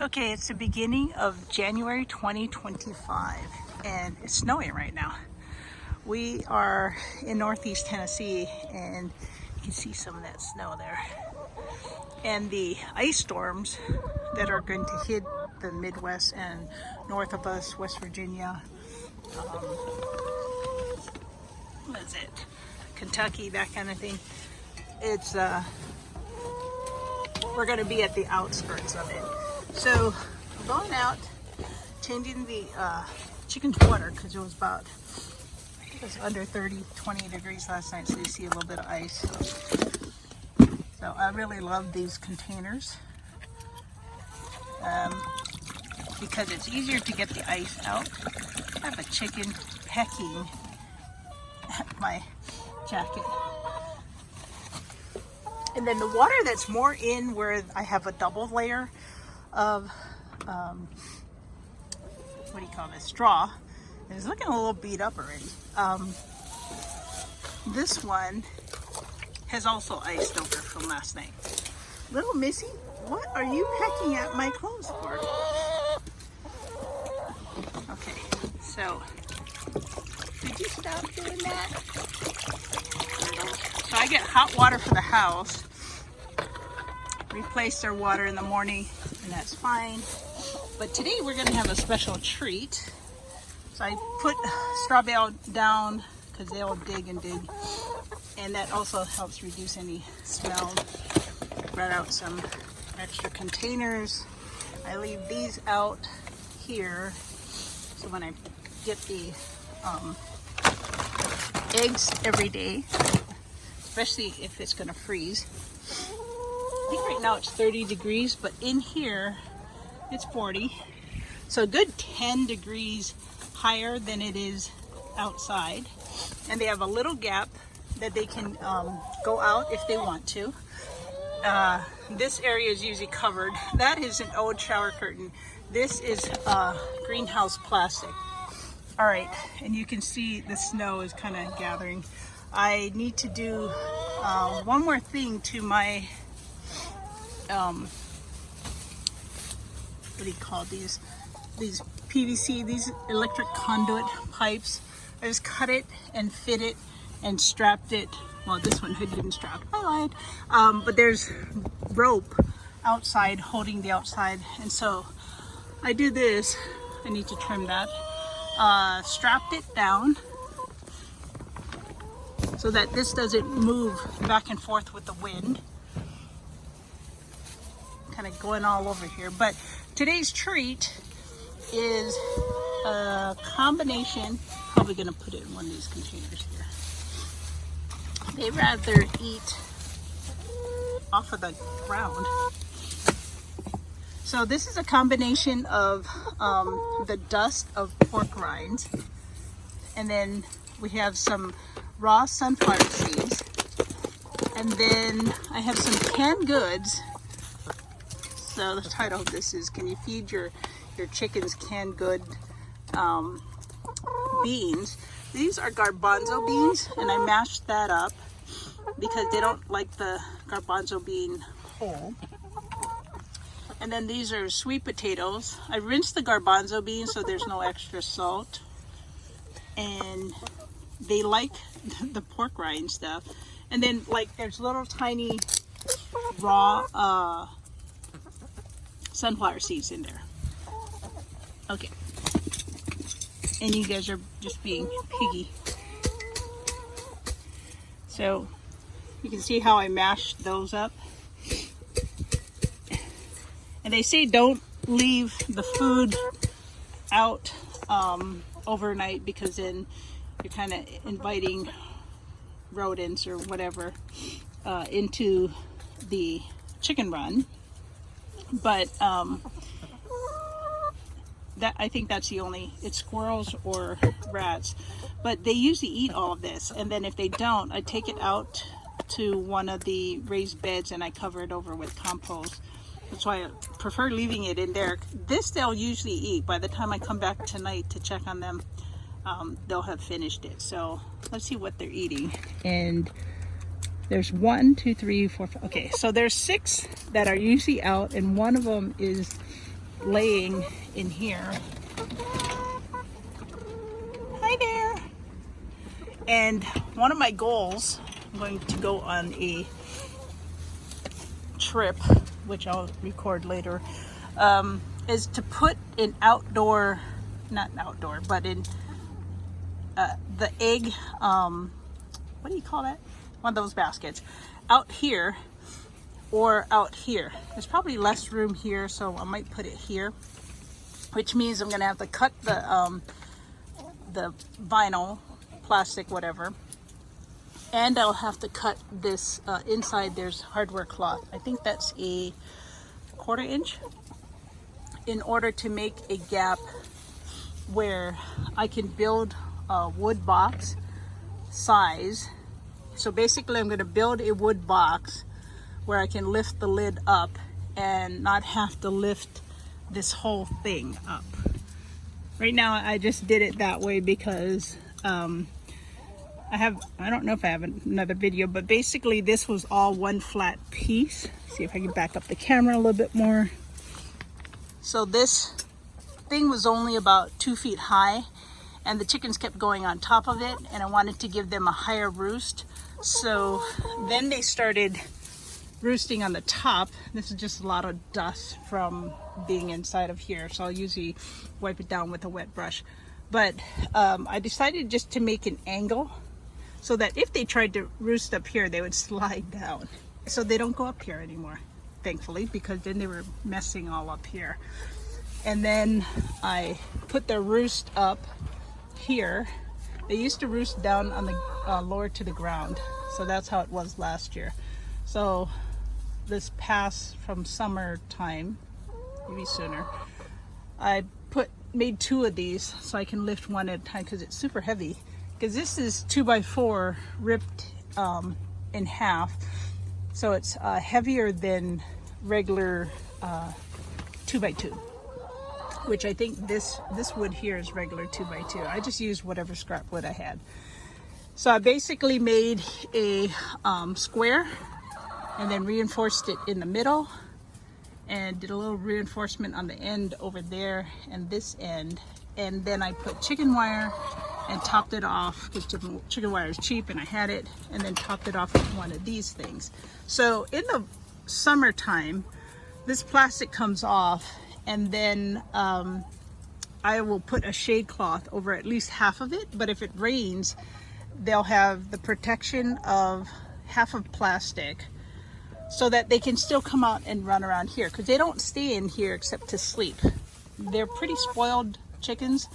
Okay, it's the beginning of January 2025 and it's snowing right now. We are in Northeast Tennessee and you can see some of that snow there. And the ice storms that are going to hit the Midwest and north of us, West Virginia, what is it? Kentucky, that kind of thing. It's we're going to be at the outskirts of it. So I'm going out, changing the chicken's water because it was about, I think it was under 20 degrees last night, so you see a little bit of ice. So I really love these containers because it's easier to get the ice out. I have a chicken pecking at my jacket. And then the water that's more in where I have a double layer of what do you call this, straw, and it's looking a little beat up already. This one has also iced over from last night. Little Missy, what are you pecking at my clothes for? Okay, so did you stop doing that? So I get hot water for the house, replace their water in the morning, and that's fine. But today we're going to have a special treat. So I put straw bale down because they'll dig and dig, and that also helps reduce any smell. Brought out some extra containers. I leave these out here, so when I get the eggs every day, especially if it's going to freeze. I think right now it's 30 degrees, but in here it's 40. So a good 10 degrees higher than it is outside. And they have a little gap that they can go out if they want to. This area is usually covered. That is an old shower curtain. This is greenhouse plastic. All right, and you can see the snow is kind of gathering. I need to do one more thing to my what do you call these PVC, these electric conduit pipes. I just cut it and fit it and strapped it. Well, this one had been strapped. I lied. But there's rope outside holding the outside, and so I do this. I need to trim that. Strapped it down so that this doesn't move back and forth with the wind. Kind of going all over here. But today's treat is a combination. Probably going to put it in one of these containers here. They rather eat off of the ground. So this is a combination of the dust of pork rinds, and then we have some raw sunflower seeds, and then I have some canned goods. So the title of this is, can you feed your chickens canned good beans? These are garbanzo beans, and I mashed that up because they don't like the garbanzo bean whole. And then these are sweet potatoes. I rinsed the garbanzo beans so there's no extra salt. And they like the pork rind stuff. And then like there's little tiny raw sunflower seeds in there. Okay. And you guys are just being piggy. So you can see how I mashed those up. And they say don't leave the food out overnight because then you're kind of inviting rodents or whatever into the chicken run. But that, I think that's the only, it's squirrels or rats. But they usually eat all of this. And then if they don't, I take it out to one of the raised beds and I cover it over with compost. That's why I prefer leaving it in there. This they'll usually eat. By the time I come back tonight to check on them, they'll have finished it. So let's see what they're eating. And there's 1, 2, 3, 4, 5. Okay, so there's 6 that are usually out, and one of them is laying in here. Hi there. And one of my goals, I'm going to go on a trip, which I'll record later, is to put an outdoor, not outdoor, but in the egg, what do you call that? One of those baskets out here or out here. There's probably less room here, so I might put it here, which means I'm gonna have to cut the vinyl, plastic, whatever, and I'll have to cut this inside. There's hardware cloth. I think that's a 1/4 inch, in order to make a gap where I can build a wood box size. So basically I'm going to build a wood box where I can lift the lid up and not have to lift this whole thing up. Right now I just did it that way because I don't know if I have another video, but basically this was all one flat piece. See if I can back up the camera a little bit more. So this thing was only about 2 feet high, and the chickens kept going on top of it, and I wanted to give them a higher roost. So then they started roosting on the top. This is just a lot of dust from being inside of here, so I'll usually wipe it down with a wet brush. But I decided just to make an angle so that if they tried to roost up here, they would slide down. So they don't go up here anymore, thankfully, because then they were messing all up here. And then I put their roost up here. They used to roost down on the lower to the ground, so that's how it was last year. So this past, from summertime, maybe sooner, I made 2 of these so I can lift one at a time, because it's super heavy. Because this is 2x4 ripped in half, so it's heavier than regular 2x2. Which I think this wood here is regular 2x2. I just used whatever scrap wood I had. So I basically made a square and then reinforced it in the middle and did a little reinforcement on the end over there and this end. And then I put chicken wire and topped it off, because chicken wire is cheap and I had it, and then topped it off with one of these things. So in the summertime, this plastic comes off, and then I will put a shade cloth over at least half of it. But if it rains, they'll have the protection of half of plastic so that they can still come out and run around here, because they don't stay in here except to sleep. They're pretty spoiled chickens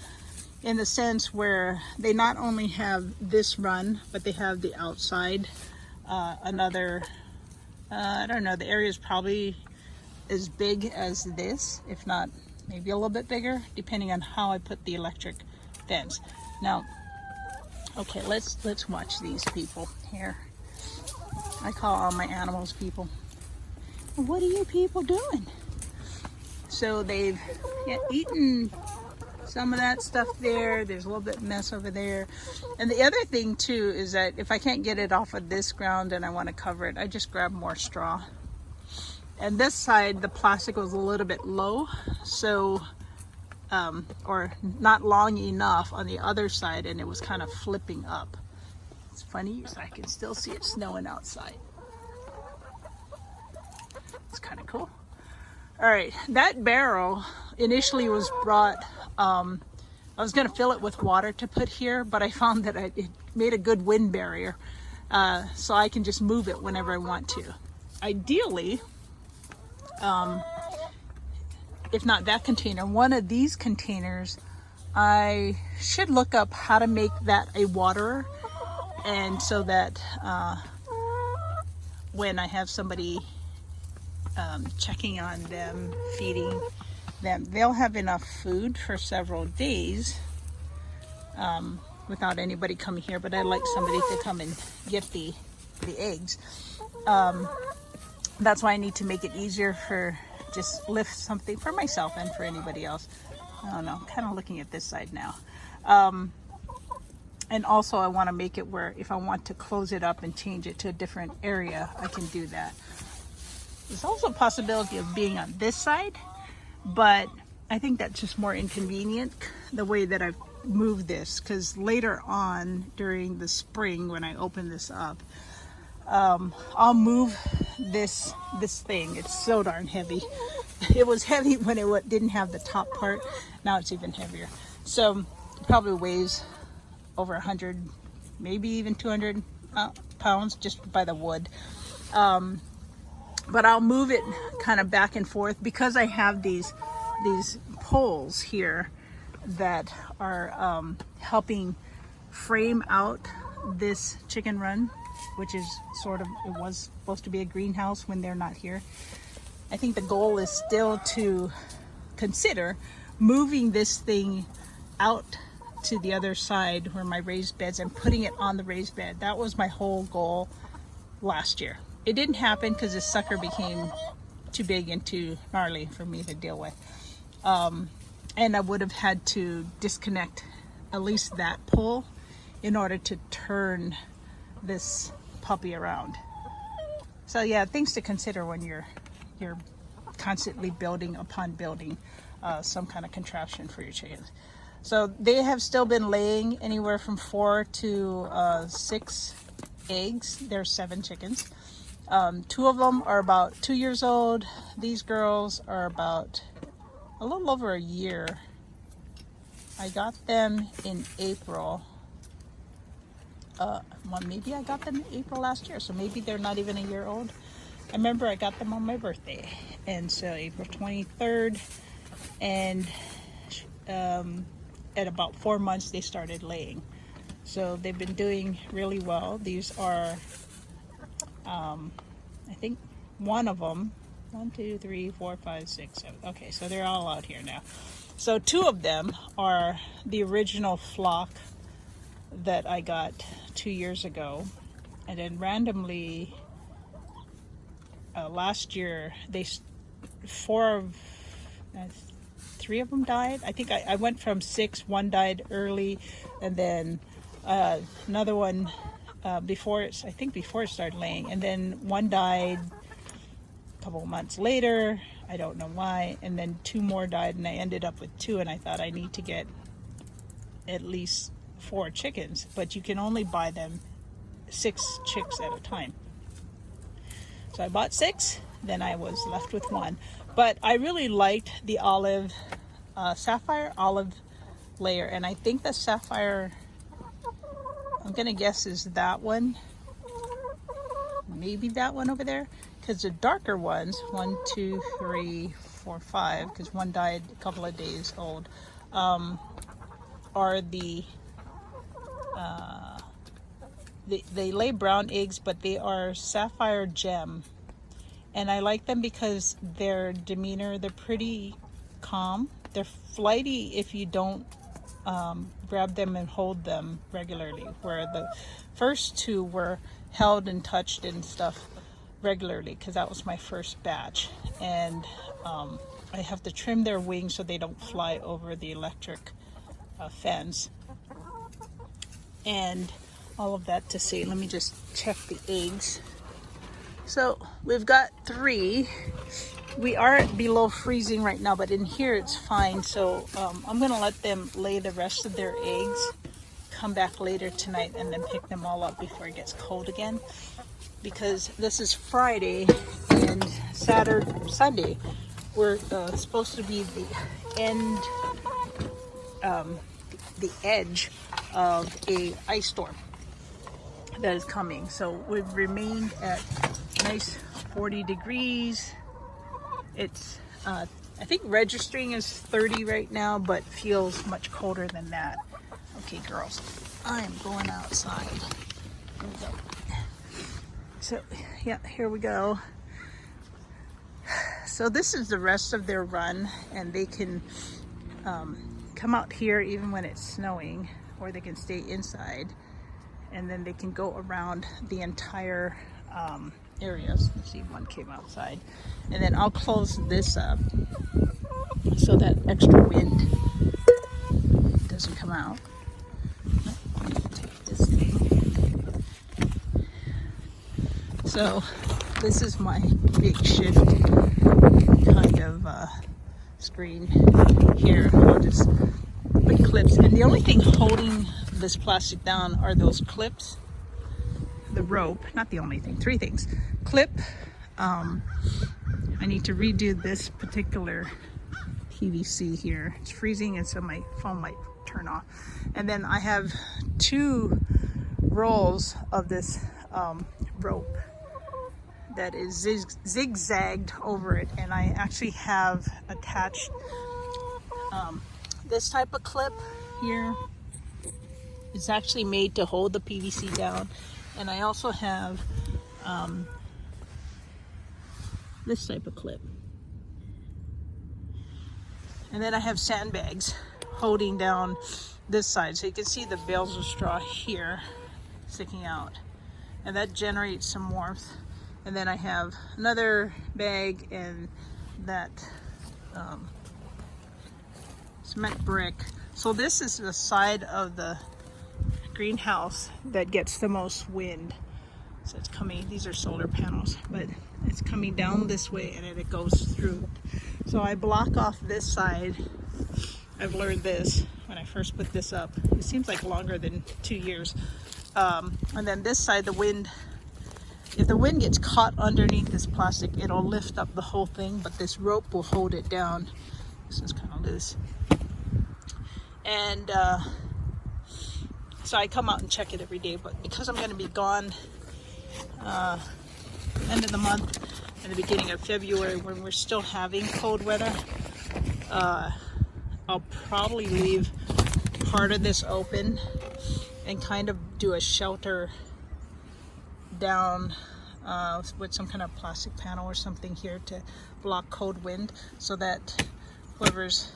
in the sense where they not only have this run, but they have the outside, another, I don't know, the area is probably as big as this, if not maybe a little bit bigger, depending on how I put the electric fence. Now, okay, let's watch these people here. I call all my animals people. What are you people doing? So they've eaten some of that stuff there. There's a little bit of mess over there. And the other thing too is that if I can't get it off of this ground and I want to cover it, I just grab more straw. And this side, the plastic was a little bit low, so or not long enough on the other side, and it was kind of flipping up. It's funny, so I can still see it snowing outside. It's kind of cool. All right, that barrel initially was brought, I was going to fill it with water to put here, but I found that it made a good wind barrier, so I can just move it whenever I want to. Ideally, if not that container, one of these containers, I should look up how to make that a waterer, and so that when I have somebody checking on them, feeding them, they'll have enough food for several days without anybody coming here. But I'd like somebody to come and get the eggs. That's why I need to make it easier for just lift something for myself and for anybody else. I don't know, kind of looking at this side now. And also I want to make it where if I want to close it up and change it to a different area, I can do that. There's also a possibility of being on this side, but I think that's just more inconvenient the way that I've moved this, because later on during the spring when I open this up, I'll move this thing. It's so darn heavy. It was heavy when it didn't have the top part. Now it's even heavier. So it probably weighs over 100, maybe even 200 pounds just by the wood. But I'll move it kind of back and forth because I have these poles here that are helping frame out this chicken run, which is sort of, it was supposed to be a greenhouse when they're not here. I think the goal is still to consider moving this thing out to the other side where my raised beds and putting it on the raised bed. That was my whole goal last year. It didn't happen because this sucker became too big and too gnarly for me to deal with. And I would have had to disconnect at least that pole in order to turn this puppy around. So yeah, things to consider when you're constantly building upon building some kind of contraption for your chickens. So they have still been laying anywhere from 4 to 6 eggs. There's 7 chickens. 2 of them are about 2 years old. These girls are about a little over a year. I got them in April. Well, maybe I got them in April last year, so maybe they're not even a year old. I remember I got them on my birthday, and so April 23rd, and at about 4 months they started laying. So they've been doing really well. These are, I think one of them, 1, 2, 3, 4, 5, 6, 7. Okay, so they're all out here now. So 2 of them are the original flock that I got 2 years ago, and then randomly last year they 3 of them died. I think I went from 6. 1 died early, and then another one before it started laying, and then 1 died a couple of months later. I don't know why, and then 2 more died, and I ended up with 2, and I thought I need to get at least 4 chickens, but you can only buy them 6 chicks at a time. So I bought 6, then I was left with 1. But I really liked the sapphire olive layer, and I think the sapphire, I'm gonna guess, is that one. Maybe that one over there, because the darker ones, 1, 2, 3, 4, 5, because 1 died a couple of days old, are they lay brown eggs, but they are sapphire gem, and I like them because their demeanor, they're pretty calm. They're flighty if you don't grab them and hold them regularly, where the first 2 were held and touched and stuff regularly, because that was my first batch, and I have to trim their wings so they don't fly over the electric fence. And all of that to say, let me just check the eggs. So we've got 3. We are below freezing right now, but in here it's fine. So I'm gonna let them lay the rest of their eggs, come back later tonight, and then pick them all up before it gets cold again, because this is Friday, and Sunday we're supposed to be the end, the edge of a ice storm that is coming. So we've remained at nice 40 degrees. It's I think registering is 30 right now, but feels much colder than that. Okay, girls, I am going outside. Here we go. So yeah, here we go. So this is the rest of their run, and they can come out here even when it's snowing, or they can stay inside, and then they can go around the entire areas. Let's see, 1 came outside, and then I'll close this up so that extra wind doesn't come out. Take this thing. So this is my makeshift kind of screen here. I'll just put clips, and the only thing holding this plastic down are those clips, the rope, not the only thing, three things. Clip, I need to redo this particular PVC here. It's freezing and so my phone might turn off. And then I have 2 rolls of this rope that is zigzagged over it, and I actually have attached this type of clip here. It's actually made to hold the PVC down, and I also have this type of clip. And then I have sandbags holding down this side, so you can see the bales of straw here sticking out, and that generates some warmth. And then I have another bag and that cement brick. So this is the side of the greenhouse that gets the most wind. So it's coming, these are solar panels, but it's coming down this way and then it goes through. So I block off this side. I've learned this when I first put this up. It seems like longer than 2 years. And then this side, the wind, if the wind gets caught underneath this plastic, it'll lift up the whole thing, but this rope will hold it down. This is kind of loose. And so I come out and check it every day, but because I'm going to be gone end of the month and the beginning of February, when we're still having cold weather, I'll probably leave part of this open and kind of do a shelter down with some kind of plastic panel or something here to block cold wind, so that whoever's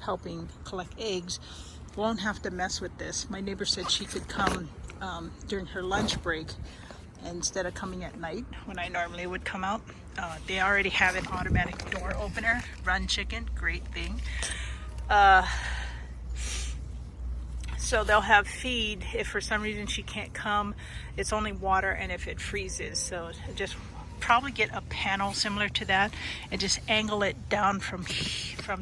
helping collect eggs won't have to mess with this. My neighbor said she could come during her lunch break instead of coming at night when I normally would come out. They already have an automatic door opener, run chicken, great thing. So they'll have feed if for some reason she can't come. It's only water, and if it freezes. So just probably get a panel similar to that and just angle it down from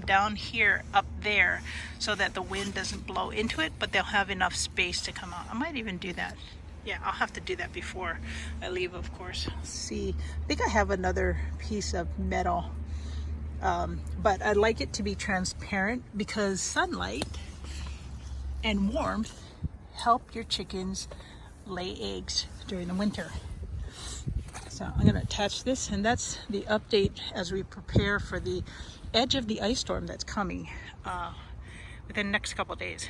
down here up there so that the wind doesn't blow into it, but they'll have enough space to come out. I might even do that. Yeah, I'll have to do that before I leave, of course. Let's see, I think I have another piece of metal, but I like it to be transparent because sunlight and warmth help your chickens lay eggs during the winter. So I'm going to attach this, and that's the update as we prepare for the edge of the ice storm that's coming within the next couple of days.